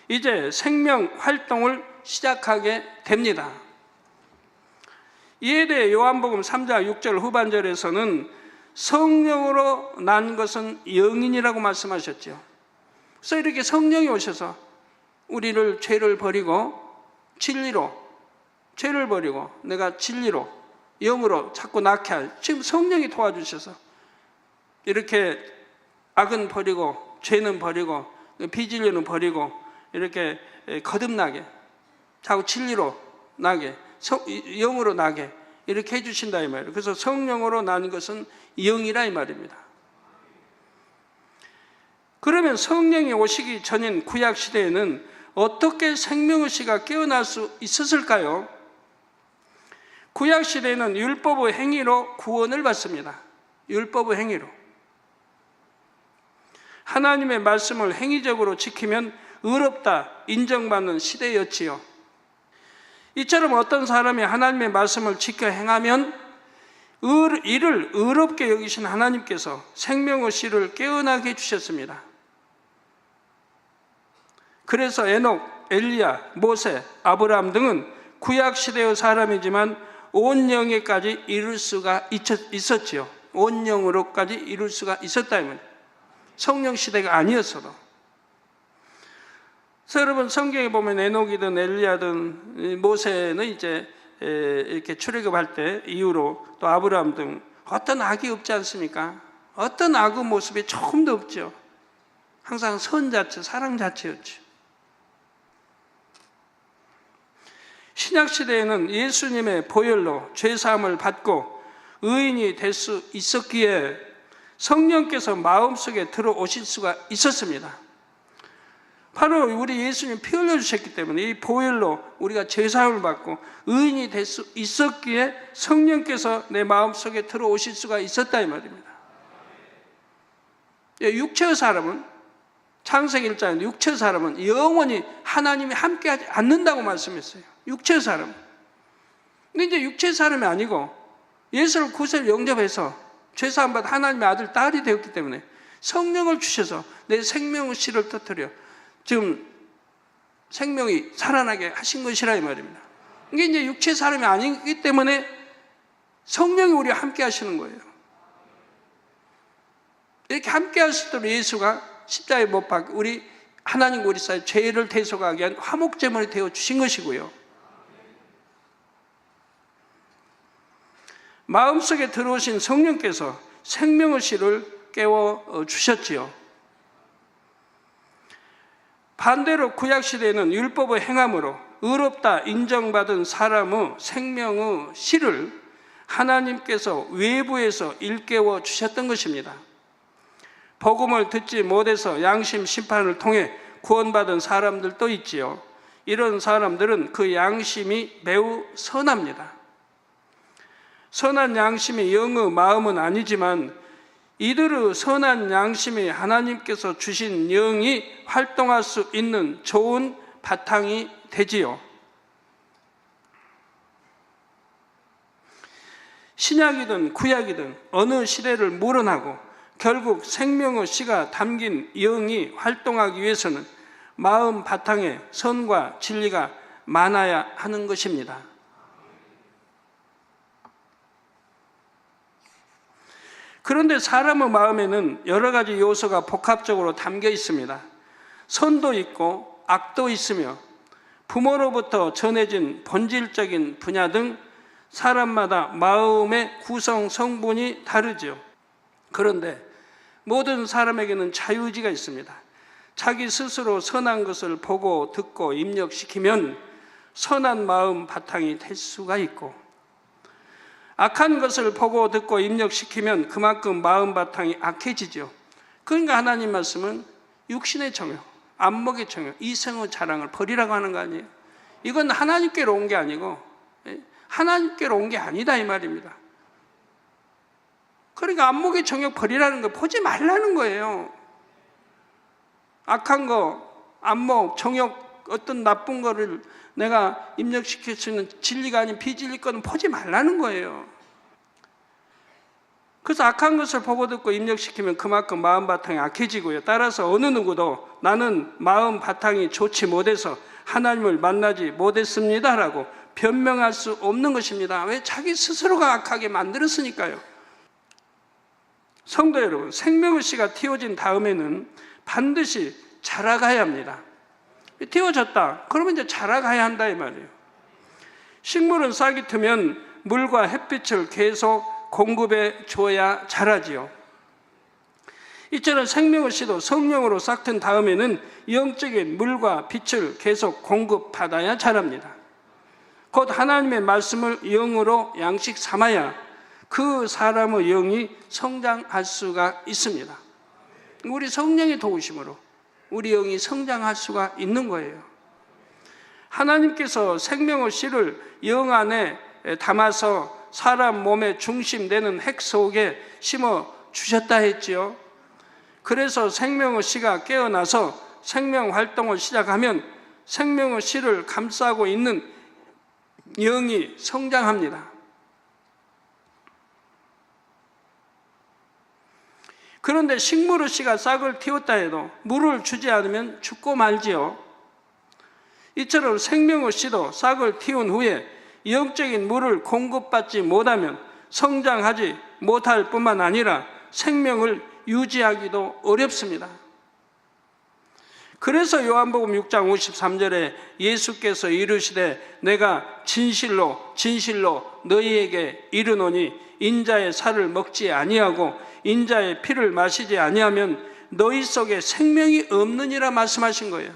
이제 생명 활동을 시작하게 됩니다. 이에 대해 요한복음 3장 6절 후반절에서는 성령으로 난 것은 영인이라고 말씀하셨죠. 그래서 이렇게 성령이 오셔서 우리를 죄를 버리고 진리로, 죄를 버리고 내가 진리로, 영으로 자꾸 낳게 할, 지금 성령이 도와주셔서 이렇게 악은 버리고 죄는 버리고 비진리는 버리고 이렇게 거듭나게, 자꾸 진리로 나게, 영으로 나게 이렇게 해주신다 이 말이에요. 그래서 성령으로 난 것은 영이라 이 말입니다. 그러면 성령이 오시기 전인 구약 시대에는 어떻게 생명의 씨가 깨어날 수 있었을까요? 구약 시대에는 율법의 행위로 구원을 받습니다. 율법의 행위로. 하나님의 말씀을 행위적으로 지키면 의롭다 인정받는 시대였지요. 이처럼 어떤 사람이 하나님의 말씀을 지켜 행하면 이를 의롭게 여기신 하나님께서 생명의 씨를 깨어나게 해주셨습니다. 그래서 에녹, 엘리야, 모세, 아브라함 등은 구약 시대의 사람이지만 온 영에까지 이룰 수가 있었지요. 온 영으로까지 이룰 수가 있었다 이 말이에요. 성령 시대가 아니었어도. 그래서 여러분 성경에 보면 에녹이든 엘리야든 모세는 이제 이렇게 출애굽할 때 이후로 또 아브라함 등 어떤 악이 없지 않습니까? 어떤 악의 모습이 조금도 없죠. 항상 선 자체, 사랑 자체였죠. 신약 시대에는 예수님의 보혈로 죄사함을 받고 의인이 될 수 있었기에 성령께서 마음속에 들어오실 수가 있었습니다. 바로 우리 예수님 피 흘려주셨기 때문에 이 보혈로 우리가 죄사함을 받고 의인이 될 수 있었기에 성령께서 내 마음속에 들어오실 수가 있었다 이 말입니다. 육체의 사람은, 창세기 1장에 육체의 사람은 영원히 하나님이 함께하지 않는다고 말씀했어요. 육체의 사람. 근데 이제 육체의 사람이 아니고 예수를 구세를 영접해서 죄사함 받아 하나님의 아들, 딸이 되었기 때문에 성령을 주셔서 내 생명의 씨를 터뜨려 지금 생명이 살아나게 하신 것이라 이 말입니다. 이게 이제 육체의 사람이 아니기 때문에 성령이 우리와 함께 하시는 거예요. 이렇게 함께 하시도록 예수가 십자가에 못 박혀 우리 하나님과 우리 사이 죄를 대속하기 위한 화목제물이 되어 주신 것이고요. 마음속에 들어오신 성령께서 생명의 씨를 깨워 주셨지요. 반대로 구약시대에는 율법의 행함으로 의롭다 인정받은 사람의 생명의 씨를 하나님께서 외부에서 일깨워 주셨던 것입니다. 복음을 듣지 못해서 양심 심판을 통해 구원받은 사람들도 있지요. 이런 사람들은 그 양심이 매우 선합니다. 선한 양심이 영의 마음은 아니지만 이들의 선한 양심이 하나님께서 주신 영이 활동할 수 있는 좋은 바탕이 되지요. 신약이든 구약이든 어느 시대를 물어나고 결국 생명의 씨가 담긴 영이 활동하기 위해서는 마음 바탕에 선과 진리가 많아야 하는 것입니다. 그런데 사람의 마음에는 여러 가지 요소가 복합적으로 담겨 있습니다. 선도 있고 악도 있으며 부모로부터 전해진 본질적인 분야 등 사람마다 마음의 구성 성분이 다르죠. 그런데 모든 사람에게는 자유의지가 있습니다. 자기 스스로 선한 것을 보고 듣고 입력시키면 선한 마음 바탕이 될 수가 있고, 악한 것을 보고 듣고 입력시키면 그만큼 마음 바탕이 악해지죠. 그러니까 하나님 말씀은 육신의 정욕, 안목의 정욕, 이성의 자랑을 버리라고 하는 거 아니에요. 이건 하나님께로 온 게 아니고 하나님께로 온 게 아니다 이 말입니다. 그러니까 안목의 정욕 버리라는 거, 보지 말라는 거예요. 악한 거, 안목, 정욕, 어떤 나쁜 거를 내가 입력시킬 수 있는 진리가 아닌 비진리 거는 보지 말라는 거예요. 그래서 악한 것을 보고 듣고 입력시키면 그만큼 마음 바탕이 악해지고요. 따라서 어느 누구도 나는 마음 바탕이 좋지 못해서 하나님을 만나지 못했습니다라고 변명할 수 없는 것입니다. 왜? 자기 스스로가 악하게 만들었으니까요. 성도 여러분, 생명의 씨가 틔워진 다음에는 반드시 자라가야 합니다. 틔워졌다. 그러면 이제 자라가야 한다 이 말이에요. 식물은 싹이 트면 물과 햇빛을 계속 공급해 줘야 자라지요. 이처럼 생명의 씨도 성령으로 싹튼 다음에는 영적인 물과 빛을 계속 공급받아야 자랍니다. 곧 하나님의 말씀을 영으로 양식 삼아야 그 사람의 영이 성장할 수가 있습니다. 우리 성령의 도우심으로 우리 영이 성장할 수가 있는 거예요. 하나님께서 생명의 씨를 영 안에 담아서 사람 몸의 중심되는 핵 속에 심어 주셨다 했지요. 그래서 생명의 씨가 깨어나서 생명 활동을 시작하면 생명의 씨를 감싸고 있는 영이 성장합니다. 그런데 식물의 씨가 싹을 틔웠다 해도 물을 주지 않으면 죽고 말지요. 이처럼 생명의 씨도 싹을 틔운 후에 영적인 물을 공급받지 못하면 성장하지 못할 뿐만 아니라 생명을 유지하기도 어렵습니다. 그래서 요한복음 6장 53절에 예수께서 이르시되 내가 진실로 진실로 너희에게 이르노니 인자의 살을 먹지 아니하고 인자의 피를 마시지 아니하면 너희 속에 생명이 없느니라 말씀하신 거예요.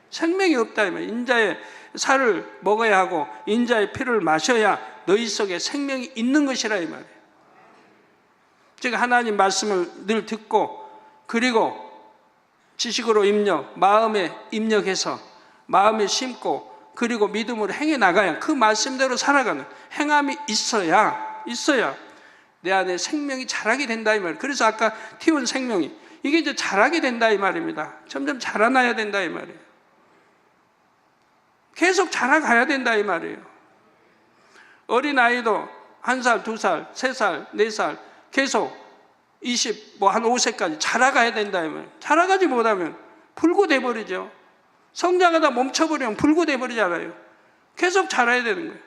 생명이 없다 이 말이에요. 인자의 살을 먹어야 하고 인자의 피를 마셔야 너희 속에 생명이 있는 것이라 이 말이에요. 즉 하나님 말씀을 늘 듣고 그리고 지식으로 입력, 마음에 입력해서 마음에 심고 그리고 믿음으로 행해 나가야 그 말씀대로 살아가는 행함이 있어야 내 안에 생명이 자라게 된다 이 말이에요. 그래서 아까 틔운 생명이 이게 이제 자라게 된다 이 말입니다. 점점 자라나야 된다 이 말이에요. 계속 자라가야 된다 이 말이에요. 어린아이도 1살, 2살, 3살, 4살 계속 한 5세까지 자라가야 된다 이 말이에요. 자라가지 못하면 불구돼 버리죠. 성장하다 멈춰버리면 불구돼 버리잖아요. 계속 자라야 되는 거예요.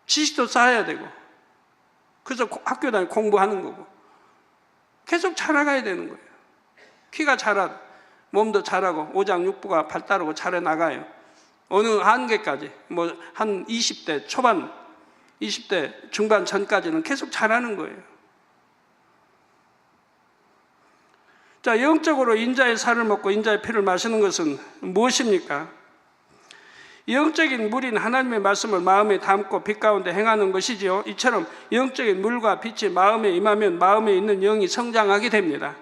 지식도 쌓아야 되고 그래서 학교 다니고 공부하는 거고 계속 자라가야 되는 거예요. 키가 자라 몸도 자라고 오장육부가 발달하고 자라 나가요. 어느 한계까지 한 20대 초반 20대 중반 전까지는 계속 자라는 거예요. 자, 영적으로 인자의 살을 먹고 인자의 피를 마시는 것은 무엇입니까? 영적인 물인 하나님의 말씀을 마음에 담고 빛 가운데 행하는 것이지요. 이처럼 영적인 물과 빛이 마음에 임하면 마음에 있는 영이 성장하게 됩니다.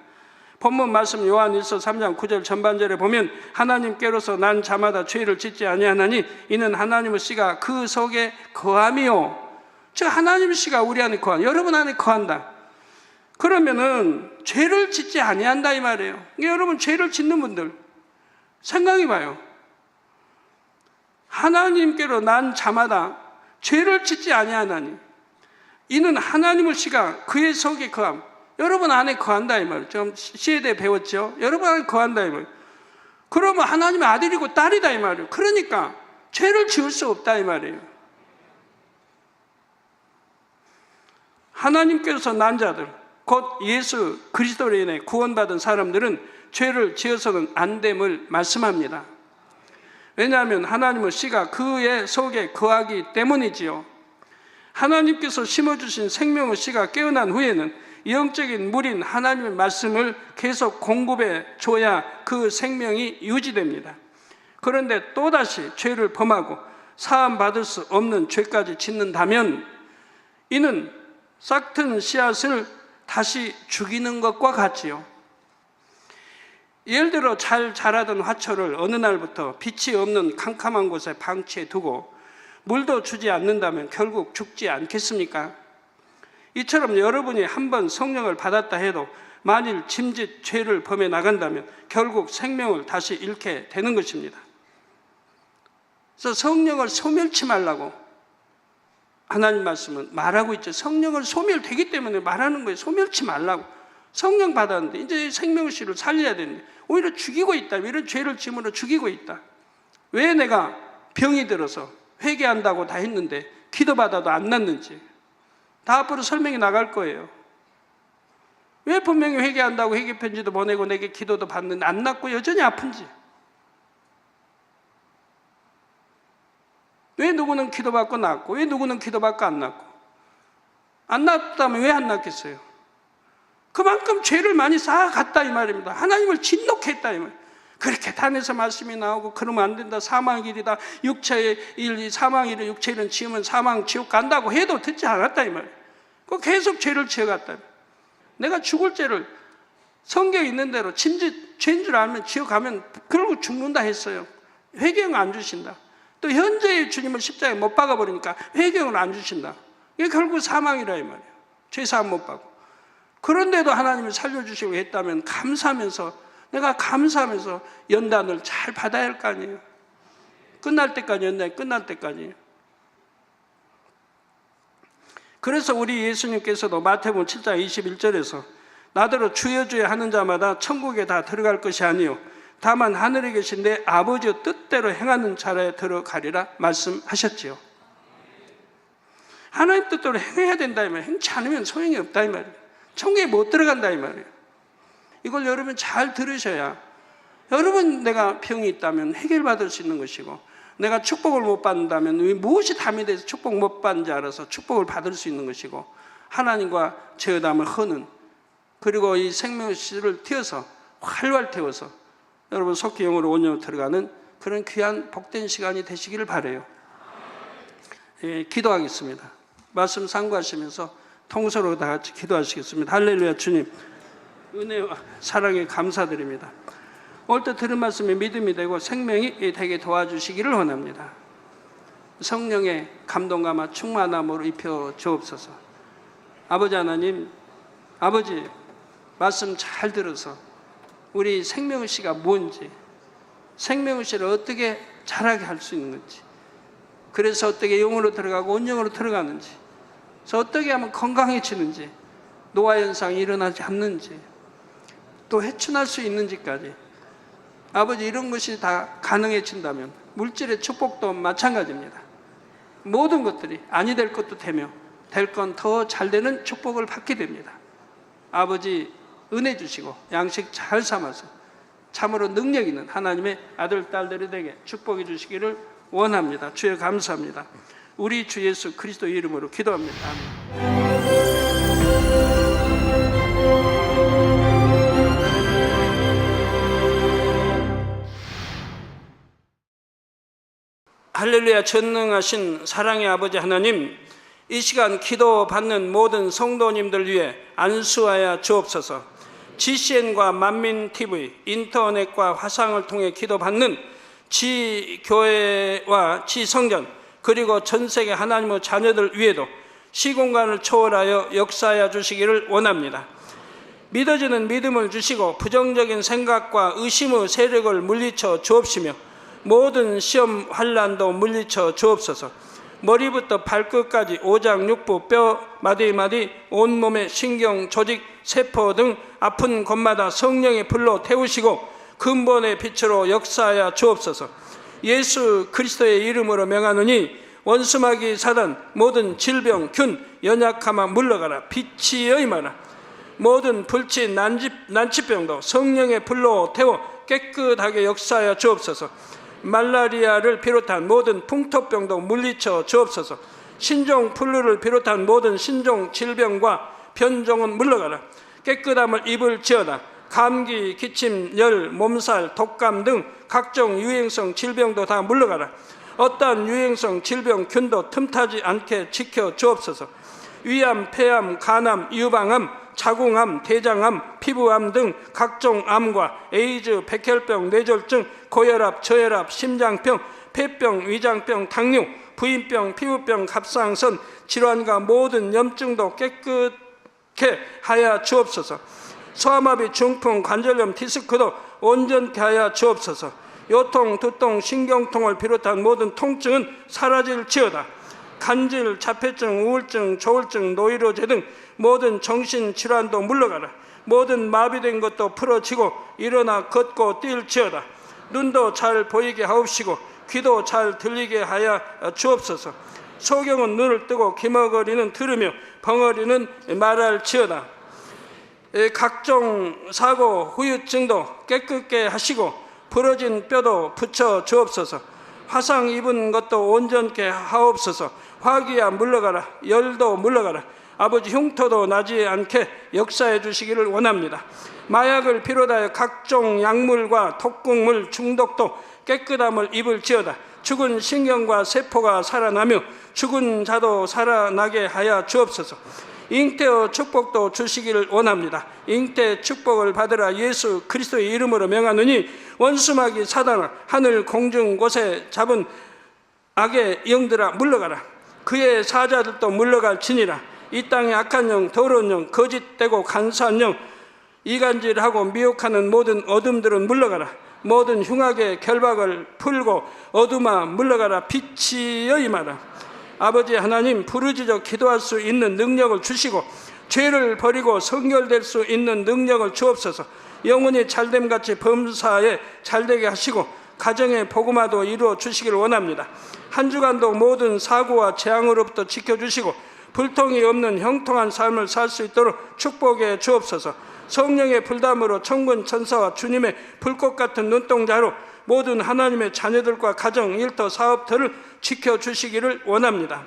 본문 말씀 요한일서 3장 9절 전반절에 보면 하나님께로서 난 자마다 죄를 짓지 아니하나니 이는 하나님의 씨가 그 속에 거함이요. 즉 하나님의 씨가 우리 안에 거한, 여러분 안에 거한다. 그러면은 죄를 짓지 아니한다 이 말이에요. 여러분 죄를 짓는 분들 생각해 봐요. 하나님께로 난 자마다 죄를 짓지 아니하나니 이는 하나님의 씨가 그의 속에 거함. 여러분 안에 거한다 이 말이에요. 좀 시에 대해 배웠죠. 여러분 안에 거한다 이 말이에요. 그러면 하나님의 아들이고 딸이다 이 말이에요. 그러니까 죄를 지을 수 없다 이 말이에요. 하나님께서 난 자들 곧 예수 그리스도로 인해 구원받은 사람들은 죄를 지어서는 안 됨을 말씀합니다. 왜냐하면 하나님의 씨가 그의 속에 거하기 때문이지요. 하나님께서 심어주신 생명의 씨가 깨어난 후에는 영적인 물인 하나님의 말씀을 계속 공급해 줘야 그 생명이 유지됩니다. 그런데 또다시 죄를 범하고 사함받을 수 없는 죄까지 짓는다면 이는 싹튼 씨앗을 다시 죽이는 것과 같지요. 예를 들어 잘 자라던 화초를 어느 날부터 빛이 없는 캄캄한 곳에 방치해 두고 물도 주지 않는다면 결국 죽지 않겠습니까? 이처럼 여러분이 한번 성령을 받았다 해도 만일 짐짓 죄를 범해 나간다면 결국 생명을 다시 잃게 되는 것입니다. 그래서 성령을 소멸치 말라고 하나님 말씀은 말하고 있죠. 성령을 소멸되기 때문에 말하는 거예요. 소멸치 말라고. 성령 받았는데 이제 생명씨를 살려야 되는데 오히려 죽이고 있다. 이런 죄를 짐으로 죽이고 있다. 왜 내가 병이 들어서 회개한다고 다 했는데 기도받아도 안 낫는지 다 앞으로 설명이 나갈 거예요. 왜 분명히 회개한다고 회개편지도 보내고 내게 기도도 받는데 안 낫고 여전히 아픈지, 왜 누구는 기도받고 낫고 왜 누구는 기도받고 안 낫고, 안 낫다면 왜 안 낫겠어요? 그만큼 죄를 많이 쌓아갔다 이 말입니다. 하나님을 진노했다 이 말이에요. 그렇게 단에서 말씀이 나오고 그러면 안 된다, 사망의 길이다, 육체의 일, 사망의 일은 육체의 일은 지으면 사망 지옥 간다고 해도 듣지 않았다 이 말이에요. 그 계속 죄를 지어갔다. 내가 죽을 죄를 성경에 있는 대로 짐짓 죄인 줄 알면 지어 가면 결국 죽는다 했어요. 회개형 안 주신다. 또 현재의 주님을 십자가에 못 박아버리니까 회개형을 안 주신다. 이게 결국 사망이라 이 말이에요. 죄사함 못 받고. 그런데도 하나님을 살려주시고 했다면 내가 감사하면서 연단을 잘 받아야 할 거 아니에요. 끝날 때까지 연단이 끝날 때까지. 그래서 우리 예수님께서도 마태복음 7장 21절에서 나더러 주여 주여 하는 자마다 천국에 다 들어갈 것이 아니요 다만 하늘에 계신 내 아버지의 뜻대로 행하는 자라에 들어가리라 말씀하셨지요. 하나님 뜻대로 행해야 된다 이 말이에요. 행치 않으면 소용이 없다 이 말이에요. 천국에 못 들어간다 이 말이에요. 이걸 여러분 잘 들으셔야, 여러분 내가 병이 있다면 해결받을 수 있는 것이고, 내가 축복을 못 받는다면 무엇이 담이 돼서 축복 못 받는지 알아서 축복을 받을 수 있는 것이고, 하나님과 제어담을 허는, 그리고 이 생명씨를 띄어서 활활 태워서 여러분 속히 영으로 온전히 들어가는 그런 귀한 복된 시간이 되시기를 바라요. 예, 기도하겠습니다. 말씀 상고하시면서 통서로 다 같이 기도하시겠습니다. 할렐루야. 주님 은혜와 사랑에 감사드립니다. 오늘 또 들은 말씀이 믿음이 되고 생명이 되게 도와주시기를 원합니다. 성령의 감동감화 충만함으로 입혀 주옵소서. 아버지 하나님, 아버지 말씀 잘 들어서 우리 생명의 씨가 뭔지, 생명의 씨를 어떻게 자라게 할 수 있는 건지, 그래서 어떻게 영으로 들어가고 온영으로 들어가는지, 그래서 어떻게 하면 건강해지는지, 노화 현상이 일어나지 않는지, 또 해춘할 수 있는지까지, 아버지 이런 것이 다 가능해진다면 물질의 축복도 마찬가지입니다. 모든 것들이 아니 될 것도 되며 될 건 더 잘 되는 축복을 받게 됩니다. 아버지 은혜 주시고 양식 잘 삼아서 참으로 능력 있는 하나님의 아들 딸들이 되게 축복해 주시기를 원합니다. 주여 감사합니다. 우리 주 예수 그리스도 이름으로 기도합니다. 아멘. 할렐루야. 전능하신 사랑의 아버지 하나님, 이 시간 기도받는 모든 성도님들 위해 안수하여 주옵소서. GCN과 만민TV, 인터넷과 화상을 통해 기도받는 지교회와 지성전, 그리고 전세계 하나님의 자녀들 위에도 시공간을 초월하여 역사하여 주시기를 원합니다. 믿어지는 믿음을 주시고 부정적인 생각과 의심의 세력을 물리쳐 주옵시며 모든 시험 환난도 물리쳐 주옵소서. 머리부터 발끝까지 오장 육부 뼈 마디마디 온몸의 신경 조직 세포 등 아픈 곳마다 성령의 불로 태우시고 근본의 빛으로 역사하여 주옵소서. 예수 그리스도의 이름으로 명하노니 원수마귀 사단 모든 질병 균 연약함아 물러가라. 빛이여 임하라. 모든 불치 난치병도 성령의 불로 태워 깨끗하게 역사하여 주옵소서. 말라리아를 비롯한 모든 풍토병도 물리쳐 주옵소서. 신종 플루를 비롯한 모든 신종 질병과 변종은 물러가라. 깨끗함을 입을지어다. 감기, 기침, 열, 몸살, 독감 등 각종 유행성 질병도 다 물러가라. 어떠한 유행성 질병 균도 틈타지 않게 지켜 주옵소서. 위암, 폐암, 간암, 유방암, 자궁암, 대장암, 피부암 등 각종 암과 에이즈, 백혈병, 뇌졸중, 고혈압, 저혈압, 심장병, 폐병, 위장병, 당뇨, 부인병, 피부병, 갑상선 질환과 모든 염증도 깨끗게 하여 주옵소서. 소아마비, 중풍, 관절염, 디스크도 온전케 하여 주옵소서. 요통, 두통, 신경통을 비롯한 모든 통증은 사라질지어다. 간질, 자폐증, 우울증, 조울증, 노이로제 등 모든 정신질환도 물러가라. 모든 마비된 것도 풀어지고 일어나 걷고 뛸지어다. 눈도 잘 보이게 하옵시고 귀도 잘 들리게 하여 주옵소서. 소경은 눈을 뜨고 기머거리는 들으며 벙어리는 말할지어다. 각종 사고, 후유증도 깨끗게 하시고 부러진 뼈도 붙여 주옵소서. 화상 입은 것도 온전케 하옵소서. 화기야 물러가라. 열도 물러가라. 아버지 흉터도 나지 않게 역사해 주시기를 원합니다. 마약을 비롯하여 각종 약물과 독극물 중독도 깨끗함을 입을지어다. 죽은 신경과 세포가 살아나며 죽은 자도 살아나게 하여 주옵소서. 잉태의 축복도 주시기를 원합니다. 잉태 축복을 받으라. 예수 그리스도의 이름으로 명하노니 원수마귀 사단아, 하늘 공중 곳에 잡은 악의 영들아 물러가라. 그의 사자들도 물러갈지니라. 이 땅의 악한 영, 더러운 영, 거짓되고 간사한 영, 이간질하고 미혹하는 모든 어둠들은 물러가라. 모든 흉악의 결박을 풀고 어둠아 물러가라. 빛이여 임하라. 아버지 하나님, 부르짖어 기도할 수 있는 능력을 주시고 죄를 버리고 성결될 수 있는 능력을 주옵소서. 영혼이 잘됨같이 범사에 잘되게 하시고 가정의 복음화도 이루어 주시기를 원합니다. 한 주간도 모든 사고와 재앙으로부터 지켜주시고 불통이 없는 형통한 삶을 살 수 있도록 축복해 주옵소서. 성령의 불담으로 천군 천사와 주님의 불꽃 같은 눈동자로 모든 하나님의 자녀들과 가정, 일터, 사업터를 지켜주시기를 원합니다.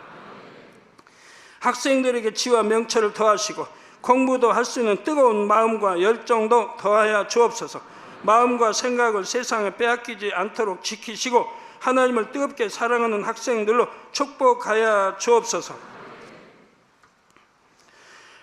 학생들에게 지와 명철을 더하시고 공부도 할 수 있는 뜨거운 마음과 열정도 더하여 주옵소서. 마음과 생각을 세상에 빼앗기지 않도록 지키시고 하나님을 뜨겁게 사랑하는 학생들로 축복하여 주옵소서.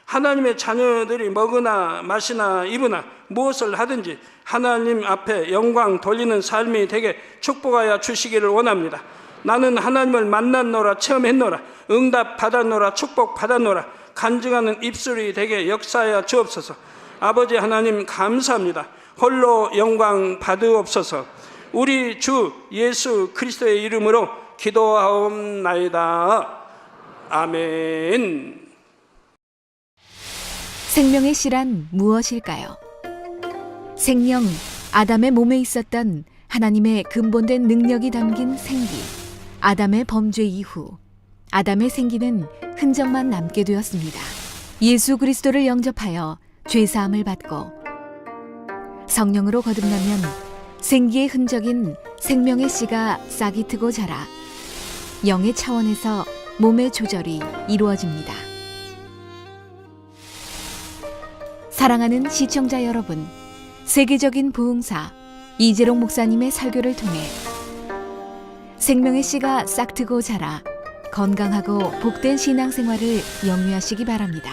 하나님의 자녀들이 먹으나 마시나 입으나 무엇을 하든지 하나님 앞에 영광 돌리는 삶이 되게 축복하여 주시기를 원합니다. 나는 하나님을 만났노라, 체험했노라, 응답 받았노라, 축복 받았노라, 간증하는 입술이 되게 역사하여 주옵소서. 아버지 하나님 감사합니다. 홀로 영광 받으옵소서. 우리 주 예수 그리스도의 이름으로 기도하옵나이다. 아멘. 생명의 씨란 무엇일까요? 생명, 아담의 몸에 있었던 하나님의 근본된 능력이 담긴 생기. 아담의 범죄 이후 아담의 생기는 흔적만 남게 되었습니다. 예수 그리스도를 영접하여 죄사함을 받고 성령으로 거듭나면 생기의 흔적인 생명의 씨가 싹이 트고 자라 영의 차원에서 몸의 조절이 이루어집니다. 사랑하는 시청자 여러분, 세계적인 부흥사 이재록 목사님의 설교를 통해 생명의 씨가 싹트고 자라 건강하고 복된 신앙생활을 영위하시기 바랍니다.